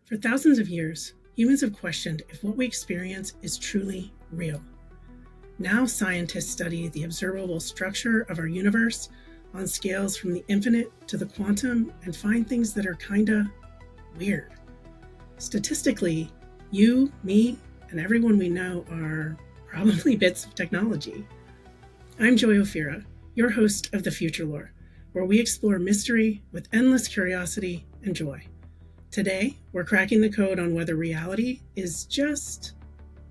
For thousands of years, humans have questioned if what we experience is truly real. Now scientists study the observable structure of our universe on scales from the infinite to the quantum and find things that are kinda weird. Statistically, you, me, and everyone we know are probably bits of technology. I'm Joy Ophira, your host of The Future Lore, where we explore mystery with endless curiosity and joy. Today, we're cracking the code on whether reality is just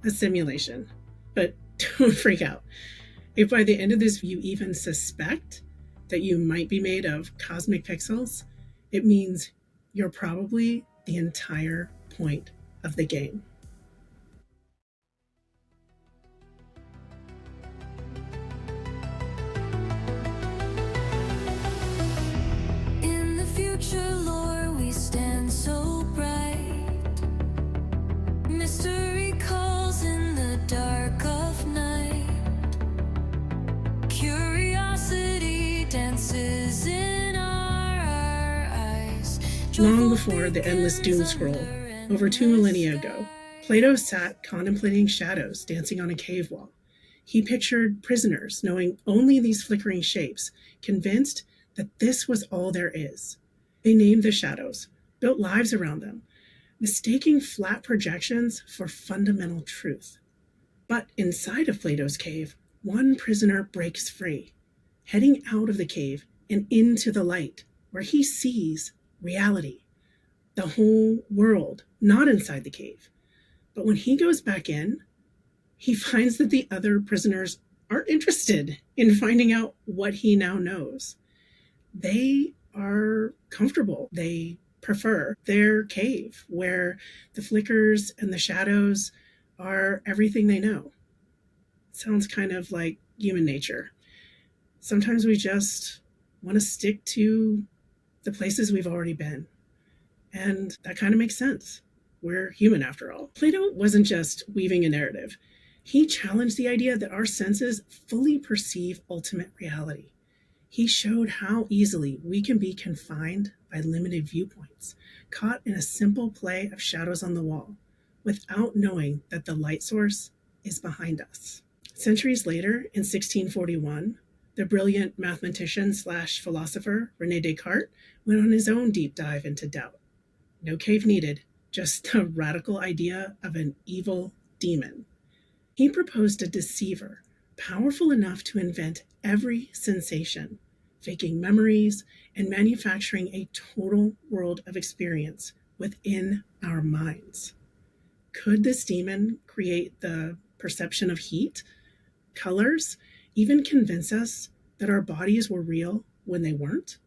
a simulation. But don't freak out. If by the end of this you even suspect that you might be made of cosmic pixels, it means you're probably the entire point of the game. In the future lore we stand so bright. Mystery calls in the dark of night. Curiosity dances in our eyes. Long before the endless doom scroll, over 2 millennia ago, Plato sat contemplating shadows dancing on a cave wall. He pictured prisoners knowing only these flickering shapes, convinced that this was all there is. They named the shadows, built lives around them, mistaking flat projections for fundamental truth. But inside of Plato's cave, one prisoner breaks free, heading out of the cave and into the light, where he sees reality, the whole world, not inside the cave. But when he goes back in, he finds that the other prisoners aren't interested in finding out what he now knows. They are comfortable. They prefer their cave, where the flickers and the shadows are everything they know. Sounds kind of like human nature. Sometimes we just want to stick to the places we've already been. And that kind of makes sense. We're human after all. Plato wasn't just weaving a narrative. He challenged the idea that our senses fully perceive ultimate reality. He showed how easily we can be confined by limited viewpoints, caught in a simple play of shadows on the wall, without knowing that the light source is behind us. Centuries later, in 1641, the brilliant mathematician/philosopher René Descartes went on his own deep dive into doubt. No cave needed, just the radical idea of an evil demon. He proposed a deceiver, powerful enough to invent every sensation, faking memories and manufacturing a total world of experience within our minds. Could this demon create the perception of heat, colors, even convince us that our bodies were real when they weren't?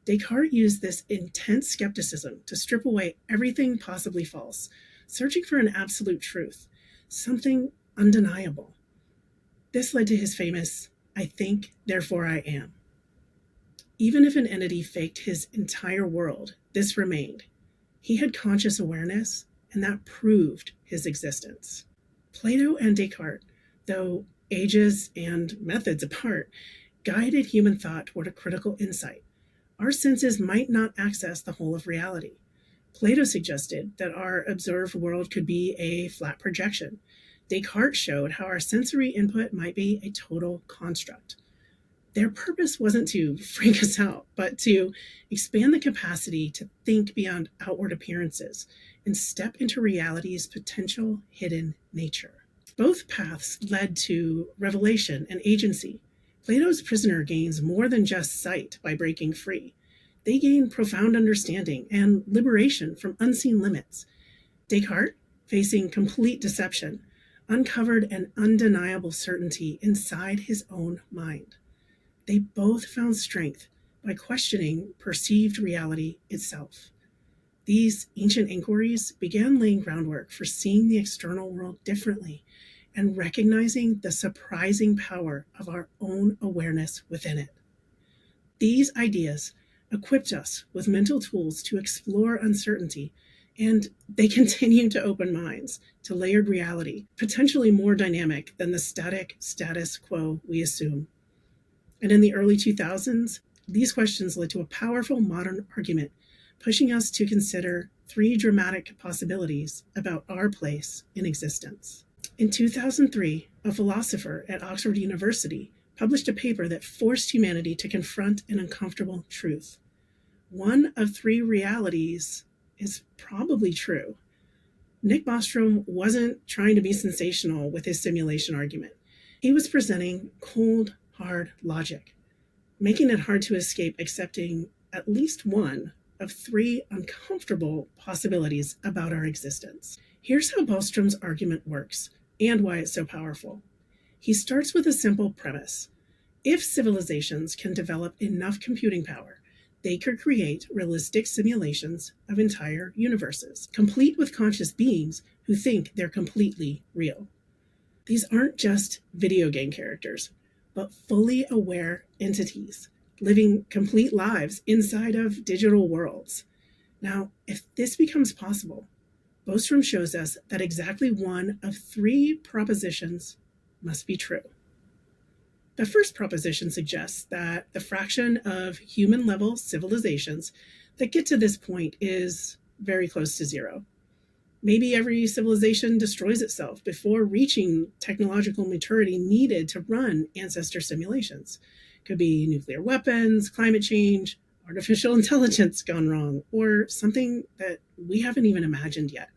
Descartes used this intense skepticism to strip away everything possibly false, searching for an absolute truth, something undeniable. This led to his famous, "I think, therefore I am." Even if an entity faked his entire world, this remained. He had conscious awareness, and that proved his existence. Plato and Descartes, though ages and methods apart, guided human thought toward a critical insight. Our senses might not access the whole of reality. Plato suggested that our observed world could be a flat projection. Descartes showed how our sensory input might be a total construct. Their purpose wasn't to freak us out, but to expand the capacity to think beyond outward appearances and step into reality's potential hidden nature. Both paths led to revelation and agency. Plato's prisoner gains more than just sight by breaking free. They gain profound understanding and liberation from unseen limits. Descartes, facing complete deception, uncovered an undeniable certainty inside his own mind. They both found strength by questioning perceived reality itself. These ancient inquiries began laying groundwork for seeing the external world differently and recognizing the surprising power of our own awareness within it. These ideas equipped us with mental tools to explore uncertainty, and they continue to open minds to layered reality, potentially more dynamic than the static status quo we assume. And in the early 2000s, these questions led to a powerful modern argument, pushing us to consider three dramatic possibilities about our place in existence. In 2003, a philosopher at Oxford University published a paper that forced humanity to confront an uncomfortable truth. One of three realities is probably true. Nick Bostrom wasn't trying to be sensational with his simulation argument. He was presenting cold, hard logic, making it hard to escape accepting at least one of three uncomfortable possibilities about our existence. Here's how Bostrom's argument works and why it's so powerful. He starts with a simple premise. If civilizations can develop enough computing power, they could create realistic simulations of entire universes, complete with conscious beings who think they're completely real. These aren't just video game characters, but fully aware entities living complete lives inside of digital worlds. Now, if this becomes possible, Bostrom shows us that exactly one of three propositions must be true. The first proposition suggests that the fraction of human-level civilizations that get to this point is very close to zero. Maybe every civilization destroys itself before reaching technological maturity needed to run ancestor simulations. Could be nuclear weapons, climate change, artificial intelligence gone wrong, or something that we haven't even imagined yet.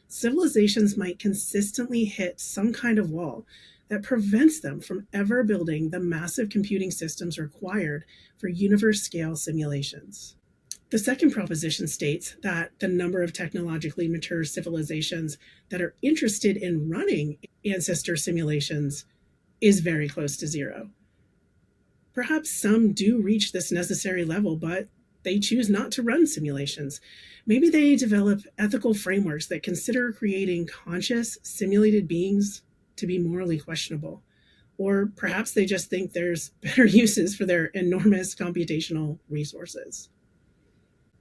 Civilizations might consistently hit some kind of wall that prevents them from ever building the massive computing systems required for universe-scale simulations. The second proposition states that the number of technologically mature civilizations that are interested in running ancestor simulations is very close to zero. Perhaps some do reach this necessary level, but they choose not to run simulations. Maybe they develop ethical frameworks that consider creating conscious, simulated beings to be morally questionable. Or perhaps they just think there's better uses for their enormous computational resources.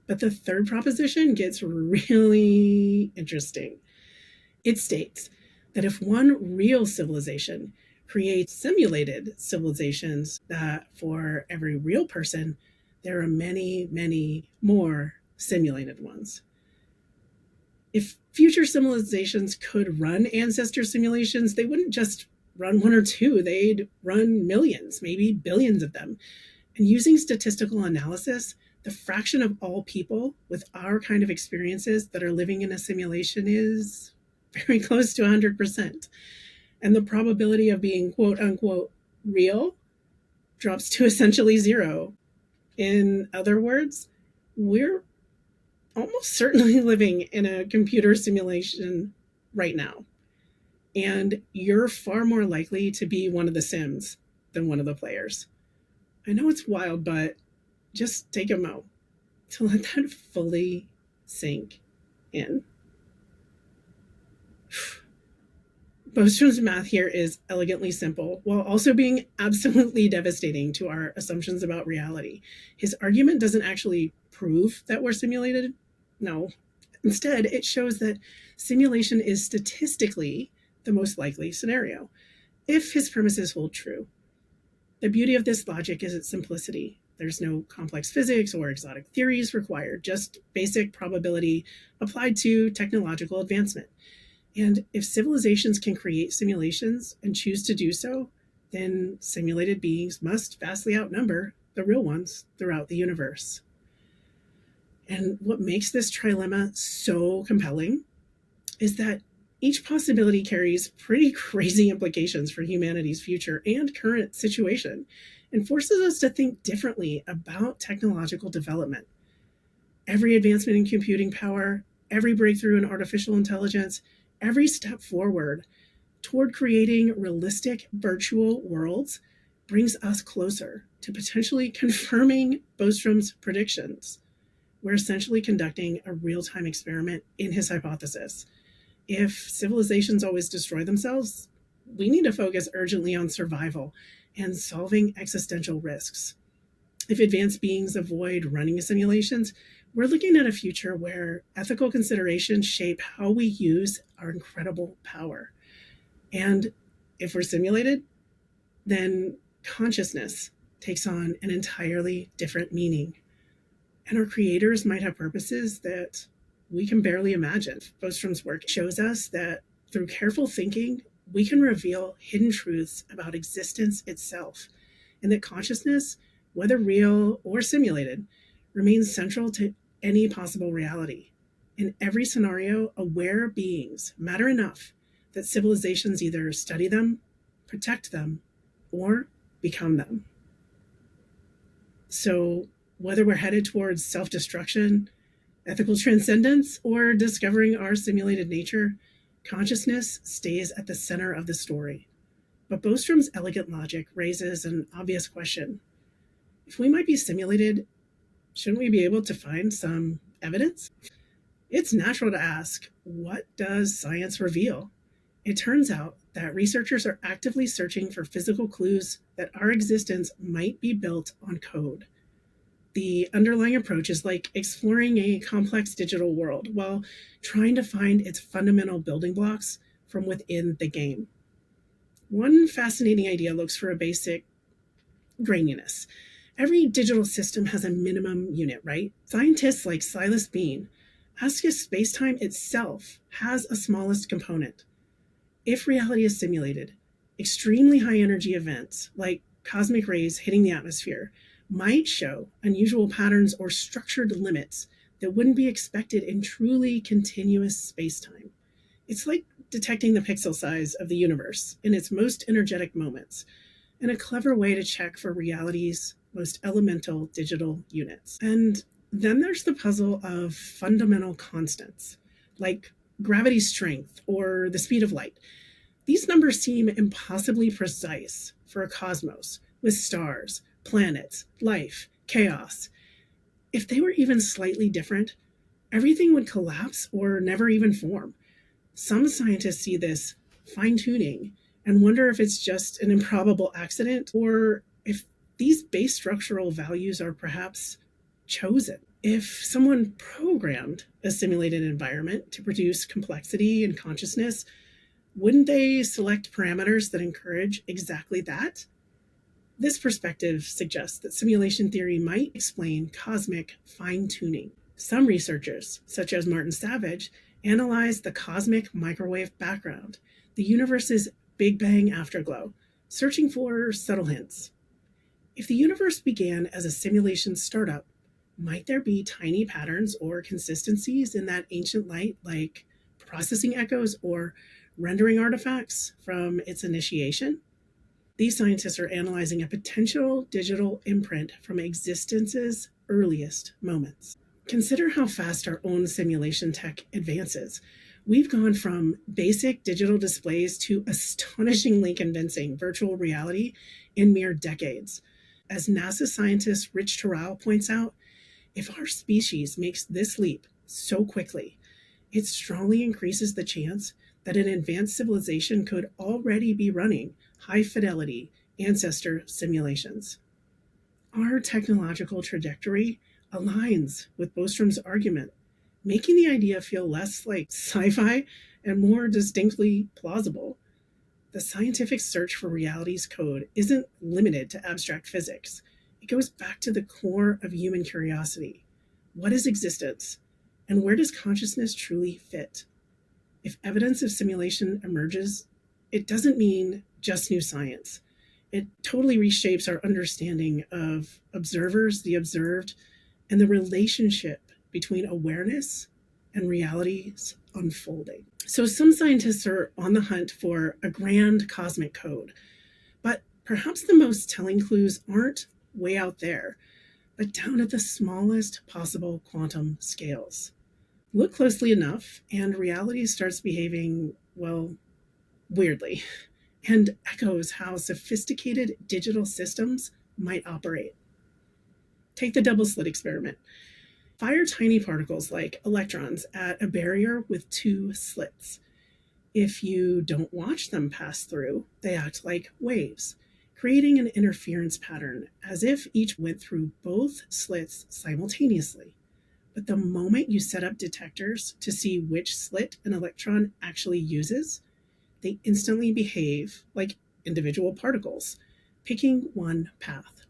But the third proposition gets really interesting. It states that if one real civilization creates simulated civilizations, that for every real person, there are many, many more simulated ones. If future civilizations could run ancestor simulations, they wouldn't just run one or two, they'd run millions, maybe billions of them. And using statistical analysis, the fraction of all people with our kind of experiences that are living in a simulation is very close to 100%. And the probability of being quote unquote real drops to essentially zero. In other words, we're almost certainly living in a computer simulation right now. And you're far more likely to be one of the Sims than one of the players. I know it's wild, but just take a moment to let that fully sink in. Bostrom's math here is elegantly simple, while also being absolutely devastating to our assumptions about reality. His argument doesn't actually prove that we're simulated. No. Instead, it shows that simulation is statistically the most likely scenario, if his premises hold true. The beauty of this logic is its simplicity. There's no complex physics or exotic theories required, just basic probability applied to technological advancement. And if civilizations can create simulations and choose to do so, then simulated beings must vastly outnumber the real ones throughout the universe. And what makes this trilemma so compelling is that each possibility carries pretty crazy implications for humanity's future and current situation, and forces us to think differently about technological development. Every advancement in computing power, every breakthrough in artificial intelligence, every step forward toward creating realistic virtual worlds brings us closer to potentially confirming Bostrom's predictions. We're essentially conducting a real-time experiment in his hypothesis. If civilizations always destroy themselves, we need to focus urgently on survival and solving existential risks. If advanced beings avoid running simulations, we're looking at a future where ethical considerations shape how we use our incredible power. And if we're simulated, then consciousness takes on an entirely different meaning. And our creators might have purposes that we can barely imagine. Bostrom's work shows us that through careful thinking, we can reveal hidden truths about existence itself, and that consciousness, whether real or simulated, remains central to any possible reality. In every scenario, aware beings matter enough that civilizations either study them, protect them, or become them. So, whether we're headed towards self destruction, ethical transcendence, or discovering our simulated nature, consciousness stays at the center of the story. But Bostrom's elegant logic raises an obvious question. If we might be simulated, shouldn't we be able to find some evidence? It's natural to ask, what does science reveal? It turns out that researchers are actively searching for physical clues that our existence might be built on code. The underlying approach is like exploring a complex digital world while trying to find its fundamental building blocks from within the game. One fascinating idea looks for a basic graininess. Every digital system has a minimum unit, right? Scientists like Silas Bean ask if spacetime itself has a smallest component. If reality is simulated, extremely high energy events like cosmic rays hitting the atmosphere might show unusual patterns or structured limits that wouldn't be expected in truly continuous spacetime. It's like detecting the pixel size of the universe in its most energetic moments, and a clever way to check for reality's most elemental digital units. And then there's the puzzle of fundamental constants, like gravity's strength or the speed of light. These numbers seem impossibly precise for a cosmos with stars, planets, life, chaos. If they were even slightly different, everything would collapse or never even form. Some scientists see this fine-tuning and wonder if it's just an improbable accident or if these base structural values are perhaps chosen. If someone programmed a simulated environment to produce complexity and consciousness, wouldn't they select parameters that encourage exactly that? This perspective suggests that simulation theory might explain cosmic fine-tuning. Some researchers, such as Martin Savage, analyzed the cosmic microwave background, the universe's Big Bang afterglow, searching for subtle hints. If the universe began as a simulation startup, might there be tiny patterns or consistencies in that ancient light, like processing echoes or rendering artifacts from its initiation? These scientists are analyzing a potential digital imprint from existence's earliest moments. Consider how fast our own simulation tech advances. We've gone from basic digital displays to astonishingly convincing virtual reality in mere decades. As NASA scientist Rich Terrell points out, if our species makes this leap so quickly, it strongly increases the chance that an advanced civilization could already be running high-fidelity ancestor simulations. Our technological trajectory aligns with Bostrom's argument, making the idea feel less like sci-fi and more distinctly plausible. The scientific search for reality's code isn't limited to abstract physics. It goes back to the core of human curiosity. What is existence? And where does consciousness truly fit? If evidence of simulation emerges, it doesn't mean just new science. It totally reshapes our understanding of observers, the observed, and the relationship between awareness and reality's unfolding. So some scientists are on the hunt for a grand cosmic code, but perhaps the most telling clues aren't way out there, but down at the smallest possible quantum scales. Look closely enough, and reality starts behaving, well, weirdly, and echoes how sophisticated digital systems might operate. Take the double slit experiment. Fire tiny particles like electrons at a barrier with two slits. If you don't watch them pass through, they act like waves, creating an interference pattern as if each went through both slits simultaneously. But the moment you set up detectors to see which slit an electron actually uses, they instantly behave like individual particles, picking one path.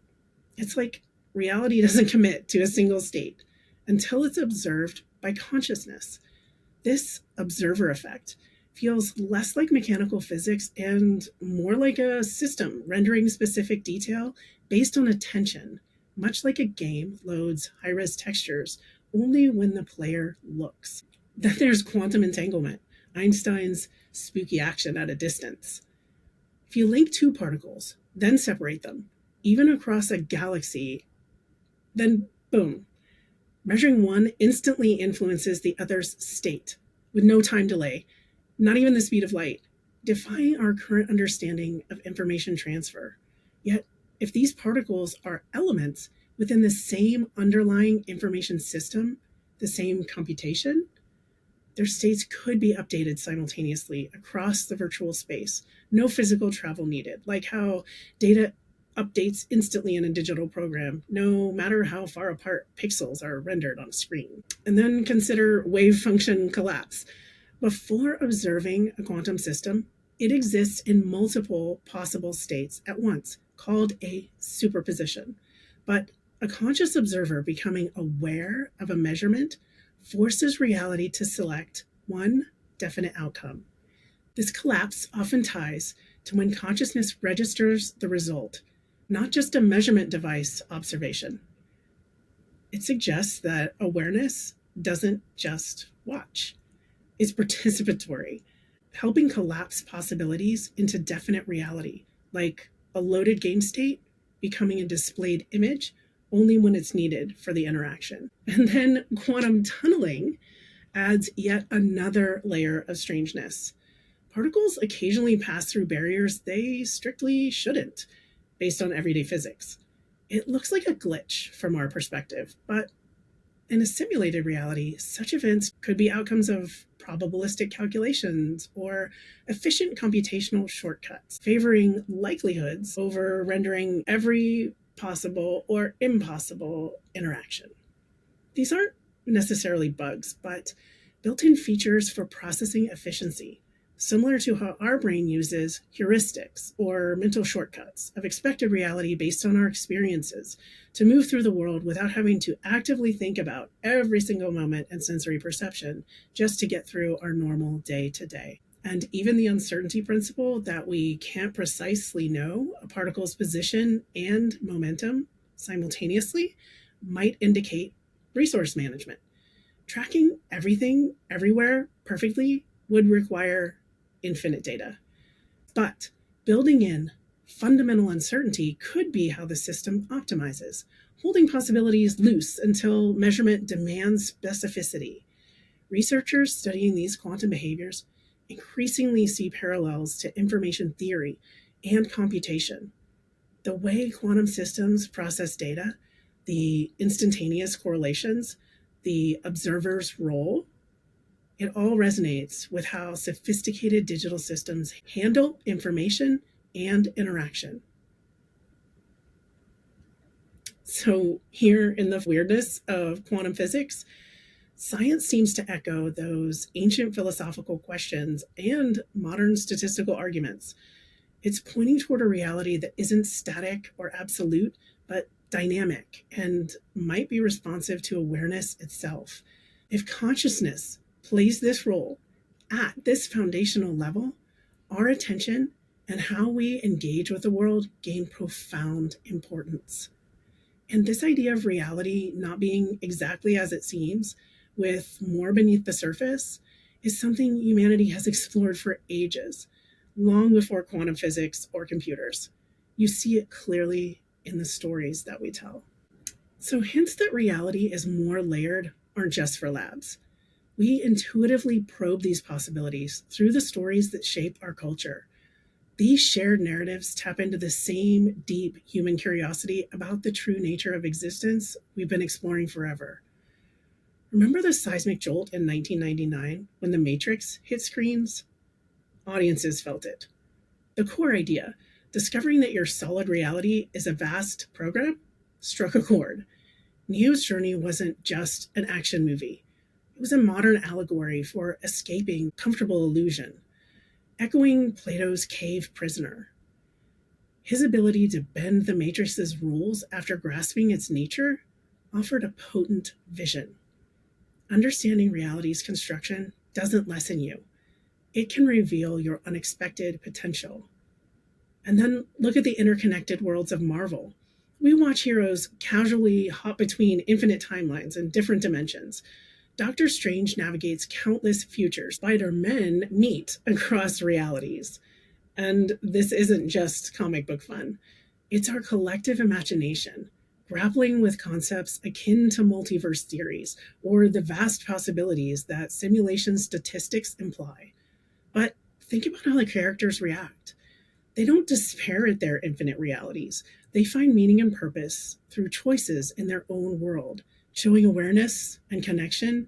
It's like reality doesn't commit to a single state until it's observed by consciousness. This observer effect feels less like mechanical physics and more like a system rendering specific detail based on attention, much like a game loads high-res textures only when the player looks. Then there's quantum entanglement, Einstein's spooky action at a distance. If you link two particles, then separate them, even across a galaxy, then boom, measuring one instantly influences the other's state with no time delay, not even the speed of light, defying our current understanding of information transfer. Yet, if these particles are elements within the same underlying information system, the same computation, their states could be updated simultaneously across the virtual space. No physical travel needed, like how data updates instantly in a digital program, no matter how far apart pixels are rendered on a screen. And then consider wave function collapse. Before observing a quantum system, it exists in multiple possible states at once, called a superposition. But a conscious observer becoming aware of a measurement forces reality to select one definite outcome. This collapse often ties to when consciousness registers the result, not just a measurement device observation. It suggests that awareness doesn't just watch, it's participatory, helping collapse possibilities into definite reality, like a loaded game state becoming a displayed image only when it's needed for the interaction. And then quantum tunneling adds yet another layer of strangeness. Particles occasionally pass through barriers they strictly shouldn't, based on everyday physics. It looks like a glitch from our perspective, but in a simulated reality, such events could be outcomes of probabilistic calculations or efficient computational shortcuts, favoring likelihoods over rendering every possible or impossible interaction. These aren't necessarily bugs, but built-in features for processing efficiency, similar to how our brain uses heuristics or mental shortcuts of expected reality based on our experiences to move through the world without having to actively think about every single moment and sensory perception just to get through our normal day-to-day. And even the uncertainty principle that we can't precisely know a particle's position and momentum simultaneously might indicate resource management. Tracking everything, everywhere, perfectly would require infinite data. But building in fundamental uncertainty could be how the system optimizes, holding possibilities loose until measurement demands specificity. Researchers studying these quantum behaviors increasingly see parallels to information theory and computation. The way quantum systems process data, the instantaneous correlations, the observer's role, it all resonates with how sophisticated digital systems handle information and interaction. So here in the weirdness of quantum physics, science seems to echo those ancient philosophical questions and modern statistical arguments. It's pointing toward a reality that isn't static or absolute, but dynamic and might be responsive to awareness itself. If consciousness plays this role at this foundational level, our attention and how we engage with the world gain profound importance. And this idea of reality not being exactly as it seems, with more beneath the surface, is something humanity has explored for ages, long before quantum physics or computers. You see it clearly in the stories that we tell. So hints that reality is more layered aren't just for labs. We intuitively probe these possibilities through the stories that shape our culture. These shared narratives tap into the same deep human curiosity about the true nature of existence we've been exploring forever. Remember the seismic jolt in 1999 when The Matrix hit screens? Audiences felt it. The core idea, discovering that your solid reality is a vast program, struck a chord. Neo's journey wasn't just an action movie. It was a modern allegory for escaping comfortable illusion, echoing Plato's cave prisoner. His ability to bend the Matrix's rules after grasping its nature offered a potent vision. Understanding reality's construction doesn't lessen you. It can reveal your unexpected potential. And then look at the interconnected worlds of Marvel. We watch heroes casually hop between infinite timelines and different dimensions. Doctor Strange navigates countless futures. Spider-Men meet across realities. And this isn't just comic book fun. It's our collective imagination, grappling with concepts akin to multiverse theories or the vast possibilities that simulation statistics imply. But think about how the characters react. They don't despair at their infinite realities. They find meaning and purpose through choices in their own world. Showing awareness and connection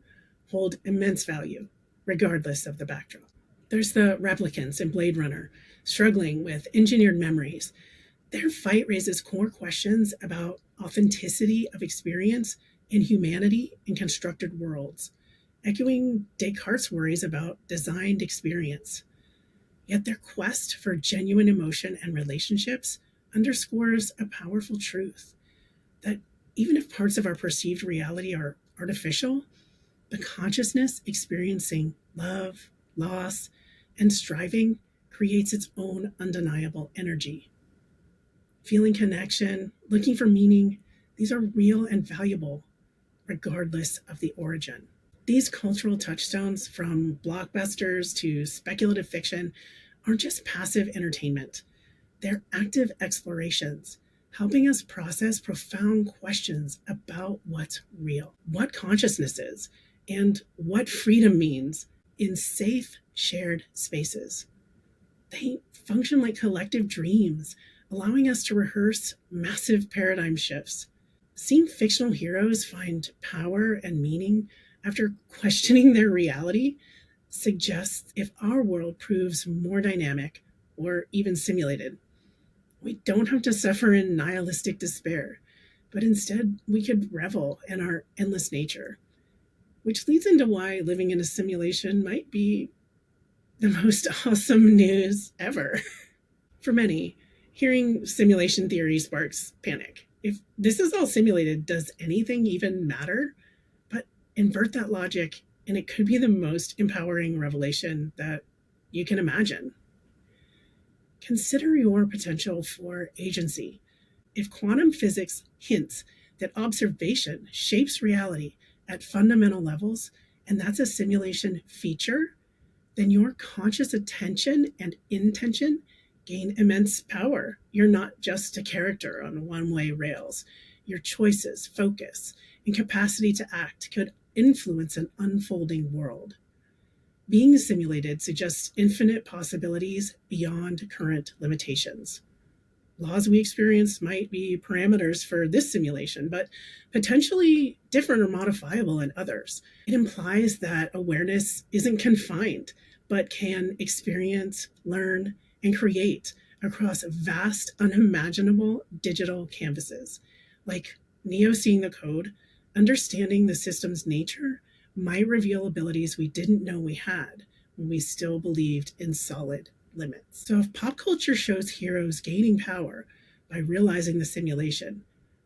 hold immense value, regardless of the backdrop. There's the replicants in Blade Runner, struggling with engineered memories. Their fight raises core questions about authenticity of experience and humanity in constructed worlds, echoing Descartes' worries about designed experience. Yet their quest for genuine emotion and relationships underscores a powerful truth that even if parts of our perceived reality are artificial, the consciousness experiencing love, loss, and striving creates its own undeniable energy. Feeling connection, looking for meaning, these are real and valuable, regardless of the origin. These cultural touchstones, from blockbusters to speculative fiction, aren't just passive entertainment. They're active explorations, helping us process profound questions about what's real, what consciousness is, and what freedom means in safe, shared spaces. They function like collective dreams, allowing us to rehearse massive paradigm shifts. Seeing fictional heroes find power and meaning after questioning their reality suggests if our world proves more dynamic or even simulated, we don't have to suffer in nihilistic despair, but instead we could revel in our endless nature, which leads into why living in a simulation might be the most awesome news ever. For many, hearing simulation theory sparks panic. If this is all simulated, does anything even matter? But invert that logic, and it could be the most empowering revelation that you can imagine. Consider your potential for agency. If quantum physics hints that observation shapes reality at fundamental levels, and that's a simulation feature, then your conscious attention and intention gain immense power. You're not just a character on one-way rails. Your choices, focus, and capacity to act could influence an unfolding world. Being simulated suggests infinite possibilities beyond current limitations. Laws we experience might be parameters for this simulation, but potentially different or modifiable in others. It implies that awareness isn't confined, but can experience, learn, and create across vast, unimaginable digital canvases. Like Neo seeing the code, understanding the system's nature might reveal abilities we didn't know we had when we still believed in solid limits. So if pop culture shows heroes gaining power by realizing the simulation,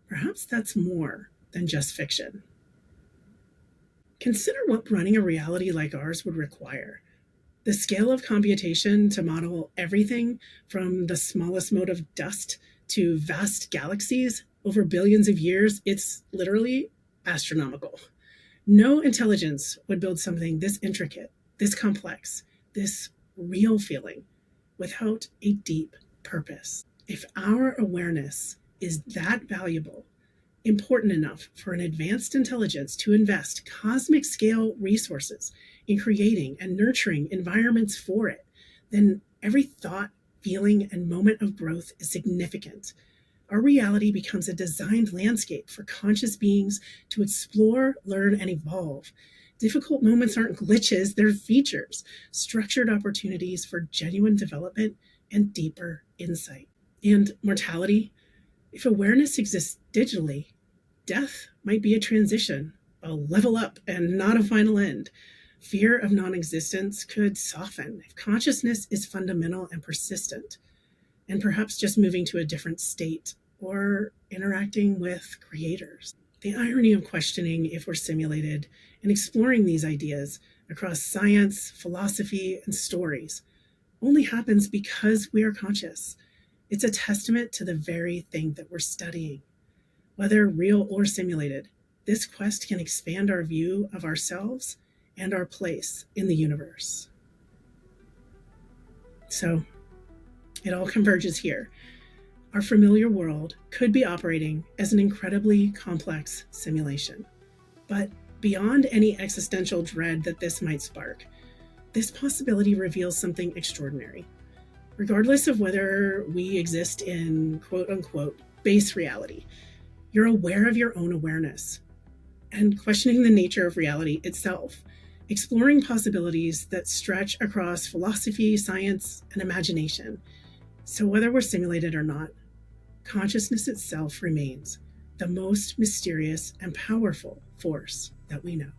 perhaps that's more than just fiction. Consider what running a reality like ours would require. The scale of computation to model everything from the smallest mote of dust to vast galaxies over billions of years, it's literally astronomical. No intelligence would build something this intricate, this complex, this real feeling without a deep purpose. If our awareness is that valuable, important enough for an advanced intelligence to invest cosmic scale resources in creating and nurturing environments for it, then every thought, feeling, and moment of growth is significant. Our reality becomes a designed landscape for conscious beings to explore, learn, and evolve. Difficult moments aren't glitches, they're features, structured opportunities for genuine development and deeper insight. And mortality, if awareness exists digitally, death might be a transition, a level up, and not a final end. Fear of non-existence could soften if consciousness is fundamental and persistent, and perhaps just moving to a different state or interacting with creators. The irony of questioning if we're simulated and exploring these ideas across science, philosophy, and stories only happens because we are conscious. It's a testament to the very thing that we're studying. Whether real or simulated, this quest can expand our view of ourselves and our place in the universe. So, it all converges here. Our familiar world could be operating as an incredibly complex simulation. But beyond any existential dread that this might spark, this possibility reveals something extraordinary. Regardless of whether we exist in quote unquote base reality, you're aware of your own awareness and questioning the nature of reality itself, exploring possibilities that stretch across philosophy, science, and imagination. So whether we're simulated or not, consciousness itself remains the most mysterious and powerful force that we know.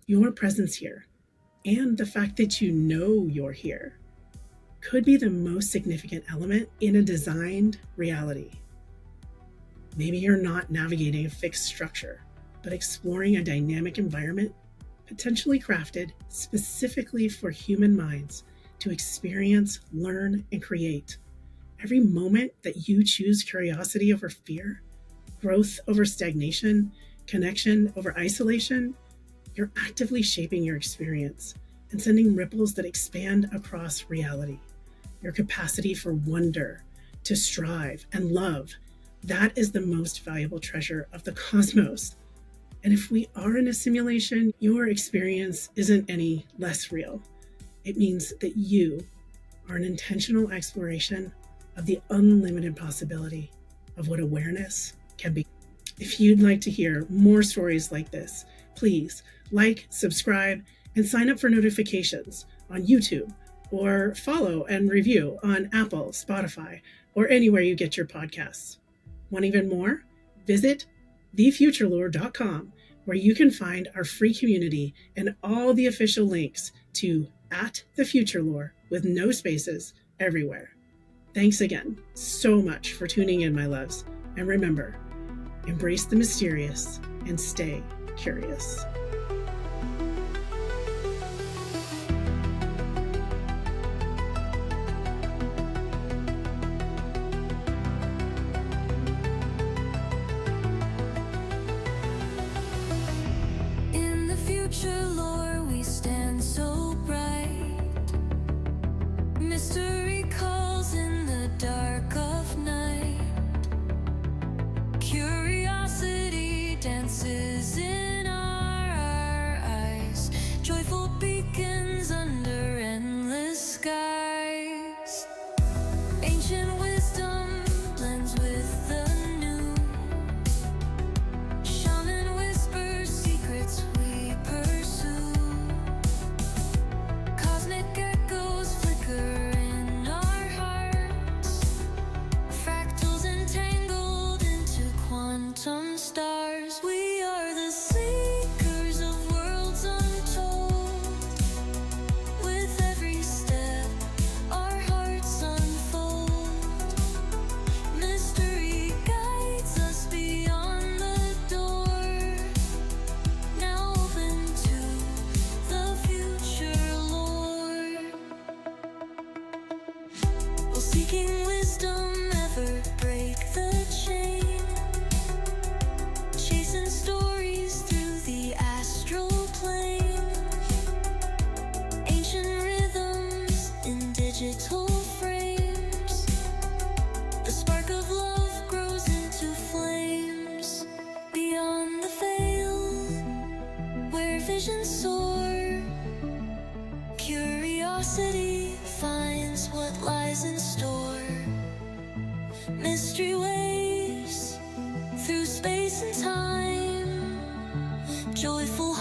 Your presence here, and the fact that you know you're here, could be the most significant element in a designed reality. Maybe you're not navigating a fixed structure, but exploring a dynamic environment potentially crafted specifically for human minds to experience, learn, and create. Every moment that you choose curiosity over fear, growth over stagnation, connection over isolation, you're actively shaping your experience and sending ripples that expand across reality. Your capacity for wonder, to strive, and love, that is the most valuable treasure of the cosmos. And if we are in a simulation, your experience isn't any less real. It means that you are an intentional exploration of the unlimited possibility of what awareness can be. If you'd like to hear more stories like this, please like, subscribe, and sign up for notifications on YouTube, or follow and review on Apple, Spotify, or anywhere you get your podcasts. Want even more? Visit thefuturelore.com, where you can find our free community and all the official links to @thefuturelore with no spaces everywhere. Thanks again so much for tuning in, my loves. And remember, embrace the mysterious and stay curious. In the future, Lord, we stand so bright. Mystery calls in the dark of night. Curiosity dances in our eyes. Joyful beacons under endless skies. Ancient wisdom blends with the new. Shaman whispers secrets we pursue. Cosmic echoes flicker in our hearts. Fractals entangled into quantum stars. We are the seekers of worlds untold. With every step, our hearts unfold. Mystery guides us beyond the door. Now open to the future, Lord. Will seeking wisdom ever break the chain? Chasing stories through the astral plane. Ancient rhythms in digital frames. The spark of love grows into flames. Beyond the veil, where visions soar, curiosity finds what lies in store. Mystery waves through space and time. Joyful